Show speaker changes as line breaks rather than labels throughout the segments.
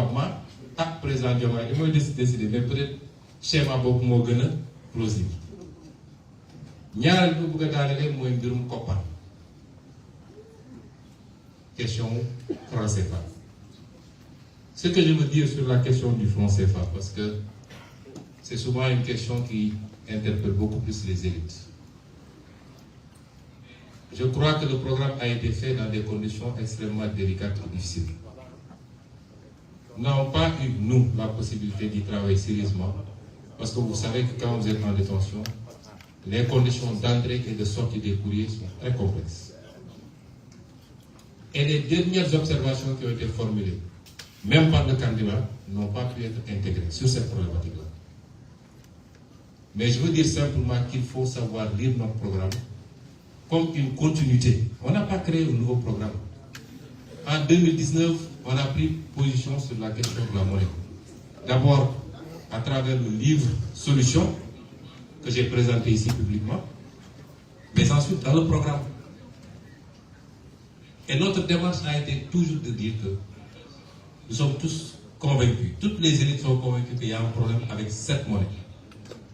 probablement président Diomaye li mooy décider mais peut-être schéma boobu moo gën a plausible. ñaareel bi bëgg a daanele mooy mbirum koppar question franc CFA. Ce que je veux dire sur la question du franc CFA, parce que c'est souvent une question qui interpelle beaucoup plus les élites. Je crois que le programme a été fait dans des conditions extrêmement délicates et difficiles. Nous n'avons pas eu, nous, la possibilité d'y travailler sérieusement, parce que vous savez que quand vous êtes en détention, les conditions d'entrée et de sortie des courriers sont très complexes. Et les dernières observations qui ont été formulées, même par le candidat, n'ont pas pu être intégrées sur cette problématique-là. Mais je veux dire simplement qu'il faut savoir lire notre programme comme une continuité. On n'a pas créé un nouveau programme. En 2019, on a pris position sur la question de la monnaie. D'abord, à travers le livre Solutions, que j'ai présenté ici publiquement, mais ensuite dans le programme. Et notre démarche a été toujours de dire que nous sommes tous convaincus, toutes les élites sont convaincues qu'il y a un problème avec cette monnaie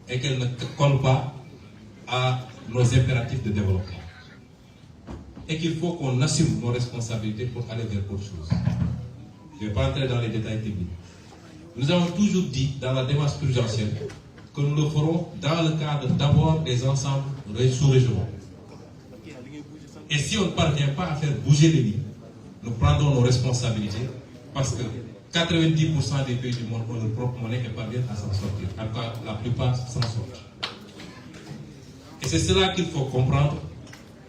et qu'elle ne colle pas à nos impératifs de développement. Et qu'il faut qu'on assume nos responsabilités pour aller vers autre chose. Je ne vais pas entrer dans les détails techniques. Nous avons toujours dit dans la démarche prudentielle que nous le ferons dans le cadre d'abord des ensembles sous-régionaux. Et si on ne parvient pas à faire bouger les lignes, nous prendrons nos responsabilités parce que 90% des pays du monde ont leur propre monnaie et parviennent à s'en sortir. En tout cas, la plupart s'en sortent. Et c'est cela qu'il faut comprendre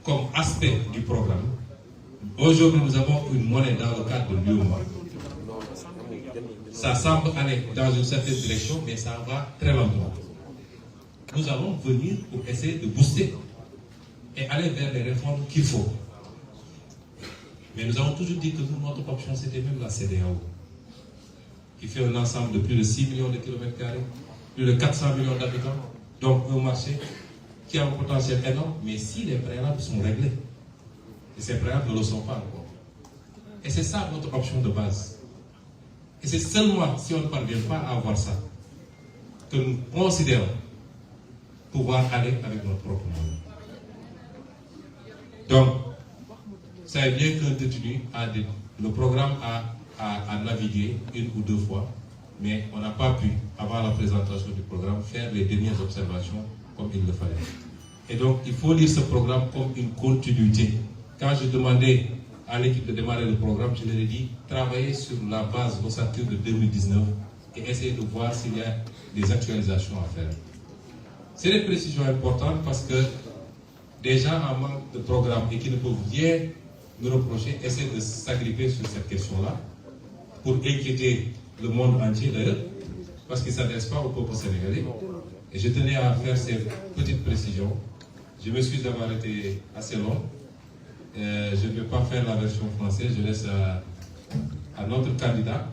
comme aspect du programme. Aujourd'hui, nous avons une monnaie dans le cadre de l'UEMOA. Ça semble aller dans une certaine direction, mais ça va très lentement. Nous allons venir pour essayer de booster et aller vers les réformes qu'il faut. Mais nous avons toujours dit que nous, notre option, c'était même la CEDEAO, qui fait un ensemble de plus de 6 millions de kilomètres carrés, plus de 400 millions d'habitants, donc un marché qui a un potentiel énorme, mais si les préalables sont réglés, et ces préalables ne le sont pas encore. Et c'est ça notre option de base. Et c'est seulement si on ne parvient pas à avoir ça, que nous considérons pouvoir aller avec notre propre monde. Donc, c'est bien qu'un détenu a le programme a navigué une ou deux fois, mais on n'a pas pu, avant la présentation du programme, faire les dernières observations comme il le fallait. Et donc, il faut lire ce programme comme une continuité. Quand je demandais à l'équipe de démarrer le programme, je leur ai dit, travaillez sur la base ossature de 2019 et essayez de voir s'il y a des actualisations à faire. C'est des précisions importantes parce que des gens en manque de programme et qui ne peuvent rien nous reprocher essaient de s'agripper sur cette question-là pour inquiéter le monde entier d'ailleurs, parce qu'ils ne s'adressent pas au peuple sénégalais. Et je tenais à faire ces petites précisions. Je m'excuse d'avoir été assez long. Je ne vais pas faire la version française, je laisse à notre candidat,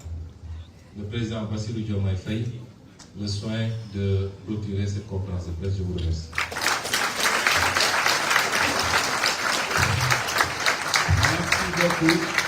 le président Bassirou Diomaye Faye, le soin de clôturer cette conférence de presse. Je vous remercie.
Merci beaucoup.